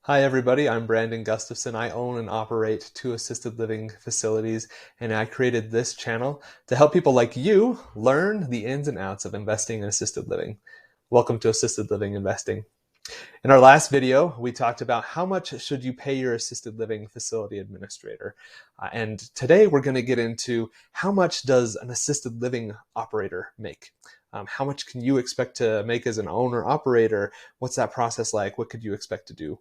Hi, everybody. I'm Brandon Gustafson. I own and operate two assisted living facilities, and I created this channel to help people like you learn the ins and outs of investing in assisted living. Welcome to Assisted Living Investing. In our last video, we talked about how much should you pay your assisted living facility administrator. And today we're going to get into how much does an assisted living operator make? How much can you expect to make as an owner operator? What's that process like? What could you expect to do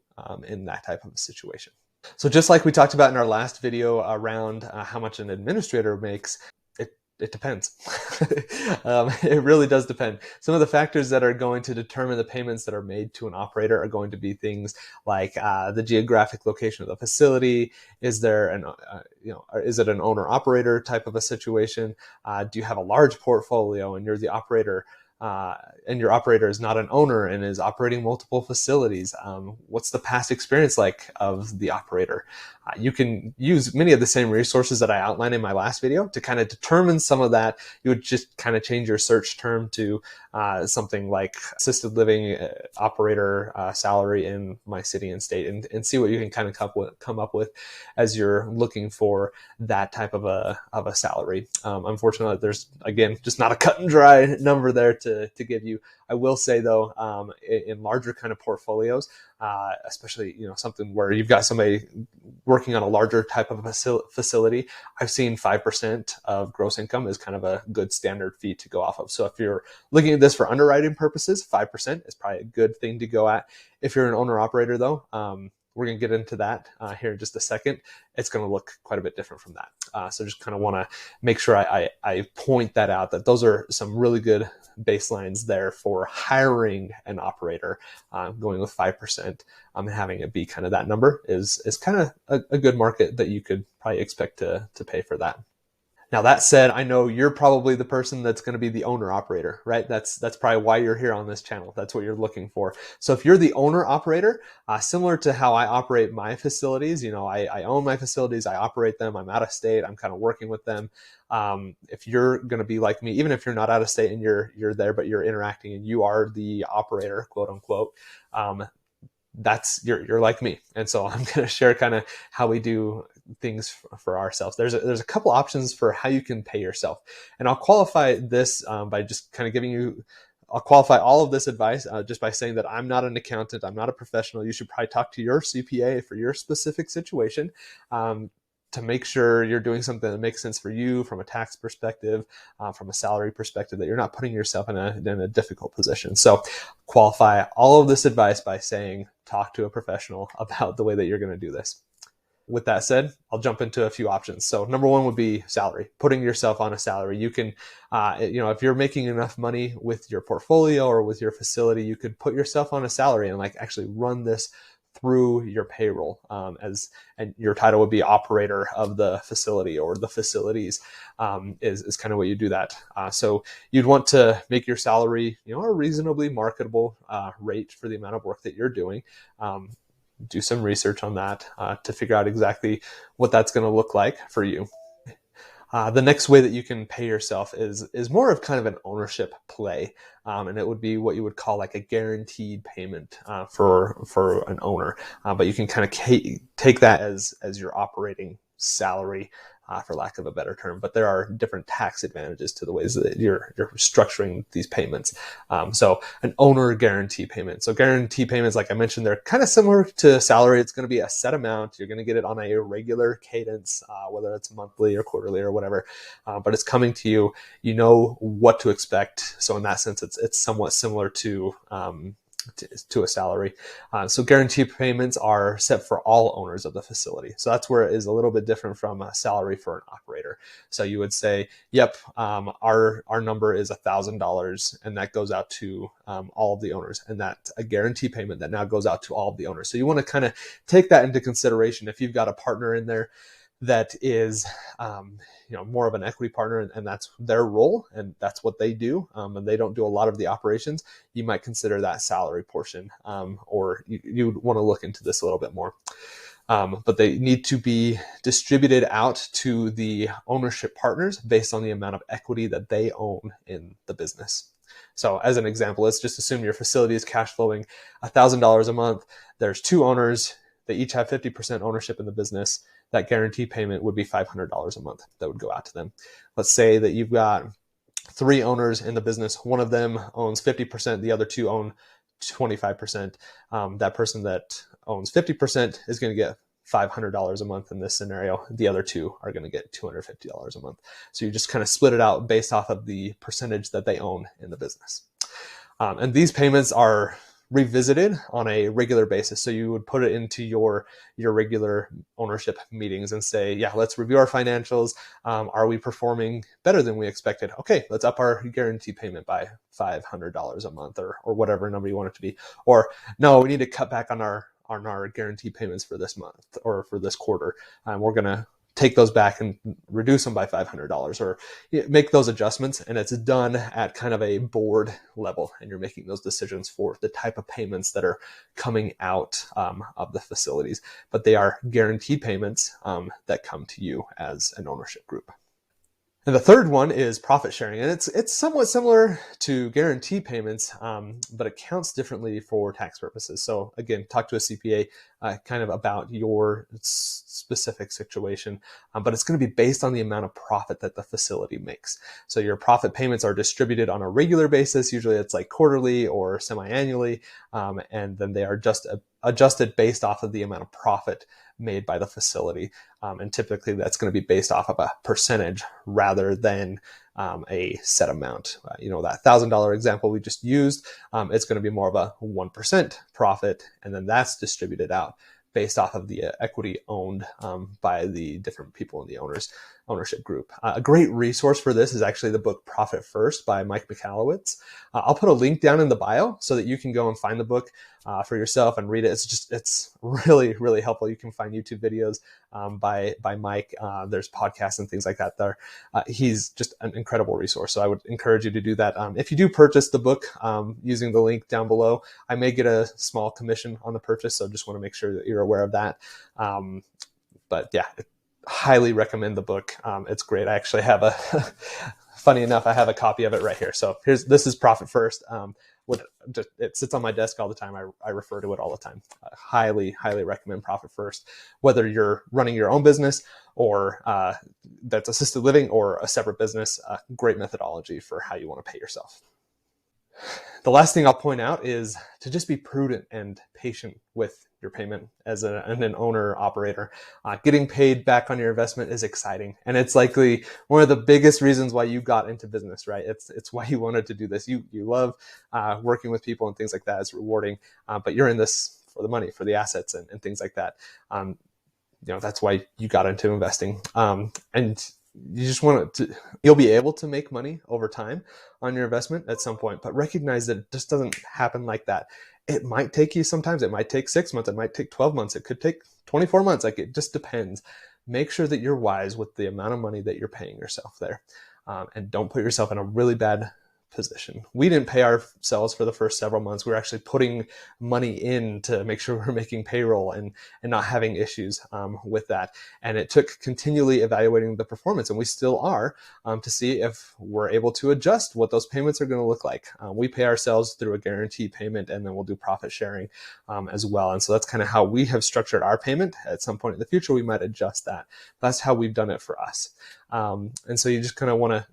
in that type of a situation? So just like we talked about in our last video around how much an administrator makes, it depends. It really does depend. Some of the factors that are going to determine the payments that are made to an operator are going to be things like the geographic location of the facility. Is there is it an owner operator type of a situation? Do you have a large portfolio and you're the operator? And your operator is not an owner and is operating multiple facilities. What's the past experience like of the operator? You can use many of the same resources that I outlined in my last video to kind of determine some of that. You would just kind of change your search term to something like assisted living operator salary in my city and state, and see what you can kind of come up with as you're looking for that type of a salary. Unfortunately, there's, again, just not a cut and dry number there to give you. I will say though, in larger kind of portfolios, especially something where you've got somebody working on a larger type of facility, I've seen 5% of gross income is kind of a good standard fee to go off of. So if you're looking at this for underwriting purposes, 5% is probably a good thing to go at. If you're an owner operator though, we're going to get into that here in just a second. It's going to look quite a bit different from that. So just kind of want to make sure I point that out, that those are some really good baselines there for hiring an operator. Going with 5% and having it be kind of that number is kind of a good market that you could probably expect to pay for that. Now, that said, I know you're probably the person that's going to be the owner operator, right? That's probably why you're here on this channel. That's what you're looking for. So if you're the owner operator, similar to how I operate my facilities, I own my facilities, I operate them, I'm out of state, I'm kind of working with them. If you're going to be like me, even if you're not out of state and you're there, but you're interacting and you are the operator, quote unquote, you're like me. And so I'm going to share kind of how we do things for ourselves. There's a couple options for how you can pay yourself. And I'll qualify this by just kind of I'll qualify all of this advice just by saying that I'm not an accountant. I'm not a professional. You should probably talk to your CPA for your specific situation. To make sure you're doing something that makes sense for you from a tax perspective, from a salary perspective, that you're not putting yourself in a difficult position. So qualify all of this advice by saying, talk to a professional about the way that you're going to do this. With that said, I'll jump into a few options. So number one would be salary, putting yourself on a salary. You can, if you're making enough money with your portfolio or with your facility, you could put yourself on a salary and actually run this through your payroll, and your title would be operator of the facility or the facilities, is kind of what you do that. So you'd want to make your salary, a reasonably marketable rate for the amount of work that you're doing. Do some research on that to figure out exactly what that's going to look like for you. The next way that you can pay yourself is more of kind of an ownership play, and it would be what you would call like a guaranteed payment for an owner. But you can kind of take that as your operating salary, for lack of a better term. But there are different tax advantages to the ways that you're structuring these payments. So an owner guarantee payment. So guarantee payments, like I mentioned, they're kind of similar to salary. It's going to be a set amount. You're going to get it on a regular cadence, whether it's monthly or quarterly or whatever. But it's coming to you. You know what to expect. So in that sense, it's somewhat similar to a salary. So guarantee payments are set for all owners of the facility. So that's where it is a little bit different from a salary for an operator. So you would say, yep, our number is $1,000, and that goes out to all of the owners, and that's a guarantee payment that now goes out to all of the owners. So you want to kind of take that into consideration. If you've got a partner in there that is more of an equity partner, and that's their role and that's what they do, and they don't do a lot of the operations, you might consider that salary portion, or you would want to look into this a little bit more. But they need to be distributed out to the ownership partners based on the amount of equity that they own in the business. So as an example, let's just assume your facility is cash flowing $1,000 a month. There's two owners. They each have 50% ownership in the business. That guarantee payment would be $500 a month that would go out to them. Let's say that you've got three owners in the business. One of them owns 50%. The other two own 25%. That person that owns 50% is going to get $500 a month in this scenario. The other two are going to get $250 a month. So you just kind of split it out based off of the percentage that they own in the business. And these payments are revisited on a regular basis. So you would put it into your regular ownership meetings and say, yeah, let's review our financials. Are we performing better than we expected? Okay, let's up our guarantee payment by $500 a month or whatever number you want it to be. Or no, we need to cut back on our guarantee payments for this month or for this quarter. We're going to take those back and reduce them by $500 or make those adjustments. And it's done at kind of a board level. And you're making those decisions for the type of payments that are coming out of the facilities. But they are guaranteed payments that come to you as an ownership group. And the third one is profit sharing. And it's somewhat similar to guarantee payments, but it counts differently for tax purposes. So again, talk to a CPA kind of about your specific situation, but it's going to be based on the amount of profit that the facility makes. So your profit payments are distributed on a regular basis. Usually it's like quarterly or semi-annually, and then they are just adjusted based off of the amount of profit made by the facility. And typically that's going to be based off of a percentage rather than a set amount. That $1,000 example we just used, it's going to be more of a 1% profit, and then that's distributed out based off of the equity owned by the different people in the ownership group. A great resource for this is actually the book Profit First by Mike Michalowicz. I'll put a link down in the bio so that you can go and find the book for yourself and read it. It's really, really helpful. You can find YouTube videos by Mike. There's podcasts and things like that there. He's just an incredible resource. So I would encourage you to do that. If you do purchase the book using the link down below, I may get a small commission on the purchase. So just want to make sure that you're aware of that. But yeah, highly recommend the book. It's great. I actually have funny enough, I have a copy of it right here. So this is Profit First. It sits on my desk all the time. I refer to it all the time. Highly recommend Profit First, whether you're running your own business or that's assisted living or a separate business. Great methodology for how you want to pay yourself. The last thing I'll point out is to just be prudent and patient with your payment as an owner operator. Getting paid back on your investment is exciting, and it's likely one of the biggest reasons why you got into business, right? It's why you wanted to do this. You love working with people and things like that. It's rewarding, but you're in this for the money, for the assets and things like that. That's why you got into investing, and you just you'll be able to make money over time on your investment at some point, but recognize that it just doesn't happen like that. It might take you sometimes, it might take 6 months, it might take 12 months, it could take 24 months. Like, it just depends. Make sure that you're wise with the amount of money that you're paying yourself there. And don't put yourself in a really bad position. We didn't pay ourselves for the first several months. We were actually putting money in to make sure we're making payroll and not having issues with that. And it took continually evaluating the performance, and we still are, to see if we're able to adjust what those payments are going to look like. We pay ourselves through a guarantee payment, and then we'll do profit sharing as well. And so that's kind of how we have structured our payment. At some point in the future, we might adjust that. That's how we've done it for us. And so you just kind of want to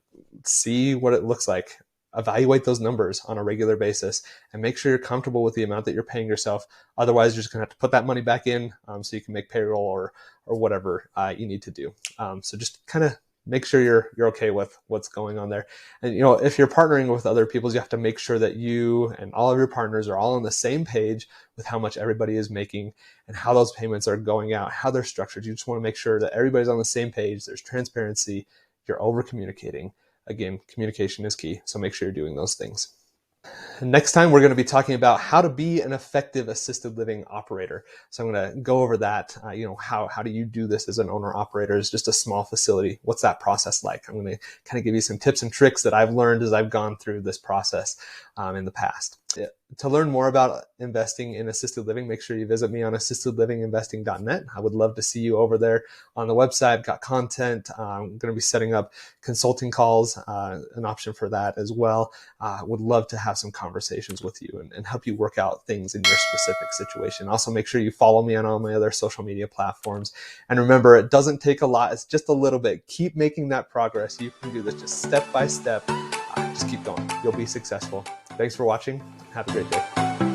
see what it looks like. Evaluate those numbers on a regular basis and make sure you're comfortable with the amount that you're paying yourself. Otherwise, you're just going to have to put that money back in so you can make payroll or whatever you need to do. So just kind of make sure you're okay with what's going on there. And if you're partnering with other people, you have to make sure that you and all of your partners are all on the same page with how much everybody is making and how those payments are going out, how they're structured. You just want to make sure that everybody's on the same page. There's transparency. You're over communicating. Again, communication is key, so make sure you're doing those things. Next time, we're going to be talking about how to be an effective assisted living operator. So I'm going to go over that. How do you do this as an owner operator? Is just a small facility. What's that process like? I'm going to kind of give you some tips and tricks that I've learned as I've gone through this process in the past. To learn more about investing in assisted living, make sure you visit me on assistedlivinginvesting.net. I would love to see you over there on the website. I've got content. I'm going to be setting up consulting calls, an option for that as well. Would love to have some conversations with you and help you work out things in your specific situation. Also, make sure you follow me on all my other social media platforms. And remember, it doesn't take a lot. It's just a little bit. Keep making that progress. You can do this just step by step. Just keep going. You'll be successful. Thanks for watching. Have a great day.